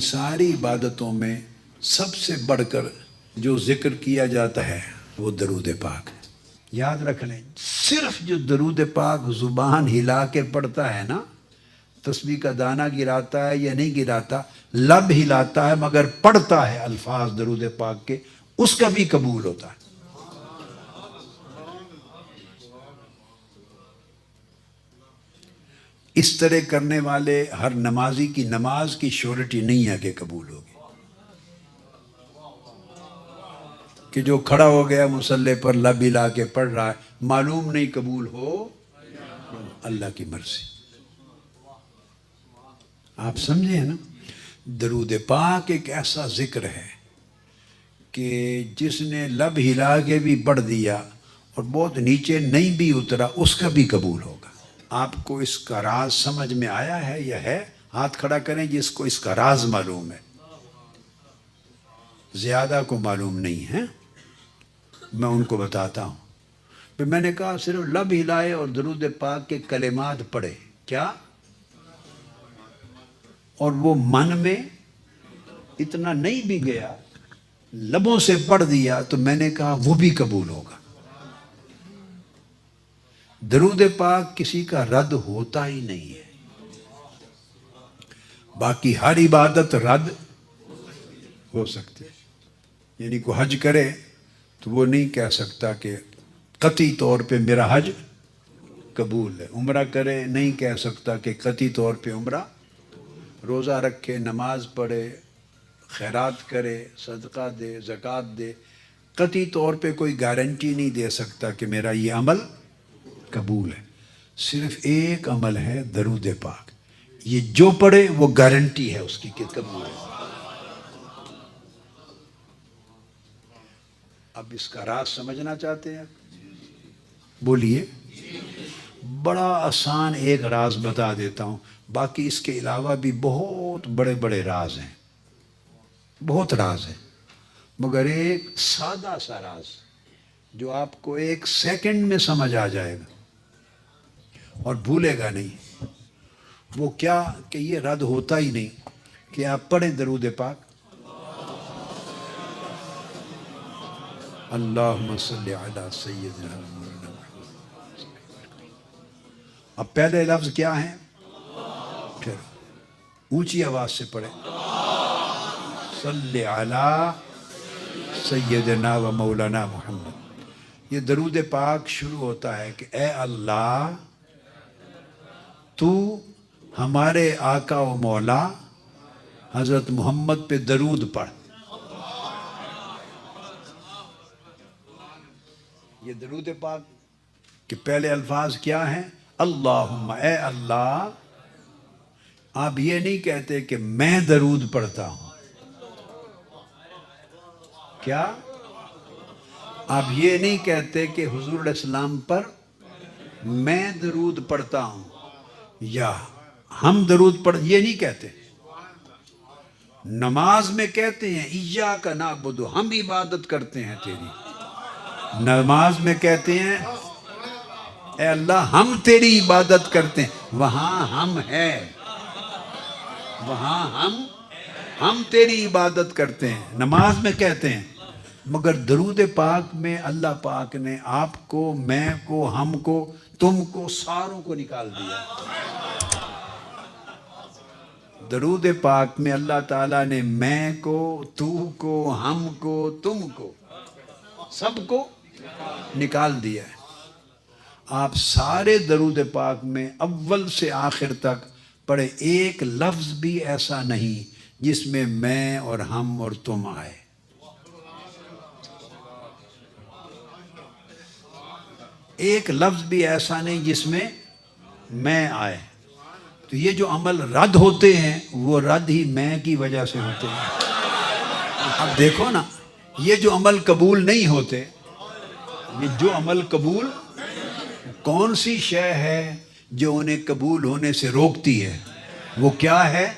ساری عبادتوں میں سب سے بڑھ کر جو ذکر کیا جاتا ہے وہ درود پاک ہے۔ یاد رکھ لیں، صرف جو درود پاک زبان ہلا کے پڑھتا ہے نا، تسبیح کا دانہ گراتا ہے یا نہیں گراتا، لب ہلاتا ہے مگر پڑھتا ہے الفاظ درود پاک کے، اس کا بھی قبول ہوتا ہے۔ اس طرح کرنے والے ہر نمازی کی نماز کی شورٹی نہیں ہے کہ قبول ہوگی، کہ جو کھڑا ہو گیا مصلی پر لب ہلا کے پڑھ رہا ہے، معلوم نہیں قبول ہو، اللہ کی مرضی۔ آپ سمجھے ہیں نا؟ درود پاک ایک ایسا ذکر ہے کہ جس نے لب ہلا کے بھی پڑھ دیا اور بہت نیچے نہیں بھی اترا، اس کا بھی قبول ہوگا۔ آپ کو اس کا راز سمجھ میں آیا ہے یا ہے؟ ہاتھ کھڑا کریں جس کو اس کا راز معلوم ہے۔ زیادہ کو معلوم نہیں ہے، میں ان کو بتاتا ہوں۔ پھر میں نے کہا صرف لب ہلائے اور درود پاک کے کلمات پڑھے، کیا؟ اور وہ من میں اتنا نہیں بھی گیا، لبوں سے پڑھ دیا، تو میں نے کہا وہ بھی قبول ہوگا۔ درود پاک کسی کا رد ہوتا ہی نہیں ہے، باقی ہر عبادت رد ہو سکتی ہے۔ یعنی کوئی حج کرے تو وہ نہیں کہہ سکتا کہ قطعی طور پہ میرا حج قبول ہے۔ عمرہ کرے نہیں کہہ سکتا کہ قطعی طور پہ عمرہ۔ روزہ رکھے، نماز پڑھے، خیرات کرے، صدقہ دے، زکوٰۃ دے، قطعی طور پہ کوئی گارنٹی نہیں دے سکتا کہ میرا یہ عمل قبول ہے۔ صرف ایک عمل ہے درود پاک، یہ جو پڑھے وہ گارنٹی ہے اس کی کہ قبول ہے۔ اب اس کا راز سمجھنا چاہتے ہیں؟ بولیے۔ بڑا آسان ایک راز بتا دیتا ہوں، باقی اس کے علاوہ بھی بہت بڑے بڑے راز ہیں، بہت راز ہیں، مگر ایک سادہ سا راز جو آپ کو ایک سیکنڈ میں سمجھ آ جائے گا اور بھولے گا نہیں۔ وہ کیا کہ یہ رد ہوتا ہی نہیں کہ آپ پڑھیں درود پاک، اللہم صلی علی سیدنا مولانا محمد۔ اب پہلے لفظ کیا ہیں؟ پھر اونچی آواز سے پڑھیں، صلی علی سیدنا و مولانا محمد۔ یہ درود پاک شروع ہوتا ہے کہ اے اللہ تو ہمارے آقا و مولا حضرت محمد پہ درود پڑھ۔ یہ درود پاک کے پہلے الفاظ کیا ہیں؟ اللہم، اے اللہ۔ آپ یہ نہیں کہتے کہ میں درود پڑھتا ہوں، کیا؟ آپ یہ نہیں کہتے کہ حضور علیہ السلام پر میں درود پڑھتا ہوں یا ہم درود پڑھ، یہ نہیں کہتے۔ نماز میں کہتے ہیں ایاک نعبد، ہم عبادت کرتے ہیں تیری۔ نماز میں کہتے ہیں اے اللہ ہم تیری عبادت کرتے ہیں، وہاں ہم ہے، وہاں ہم تیری عبادت کرتے ہیں، نماز میں کہتے ہیں۔ مگر درود پاک میں اللہ پاک نے آپ کو، میں کو، ہم کو، تم کو، ساروں کو نکال دیا۔ درود پاک میں اللہ تعالیٰ نے میں کو، تو کو، ہم کو، تم کو، سب کو نکال دیا ہے۔ آپ سارے درود پاک میں اول سے آخر تک پڑھے، ایک لفظ بھی ایسا نہیں جس میں میں اور ہم اور تم آئے۔ ایک لفظ بھی ایسا نہیں جس میں میں آئے۔ تو یہ جو عمل رد ہوتے ہیں وہ رد ہی میں کی وجہ سے ہوتے ہیں۔ اب دیکھو نا، یہ جو عمل قبول نہیں ہوتے، یہ جو عمل قبول، کون سی شے ہے جو انہیں قبول ہونے سے روکتی ہے؟ وہ کیا ہے؟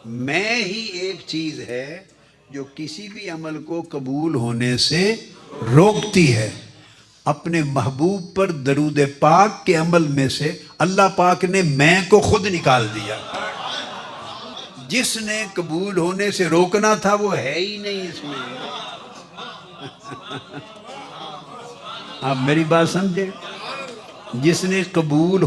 میں ہی ایک چیز ہے جو کسی بھی عمل کو قبول ہونے سے روکتی ہے۔ اپنے محبوب پر درود پاک کے عمل میں سے اللہ پاک نے میں کو خود نکال دیا۔ جس نے قبول ہونے سے روکنا تھا وہ ہے ہی نہیں اس میں. آپ میری بات سمجھے؟ جس نے قبول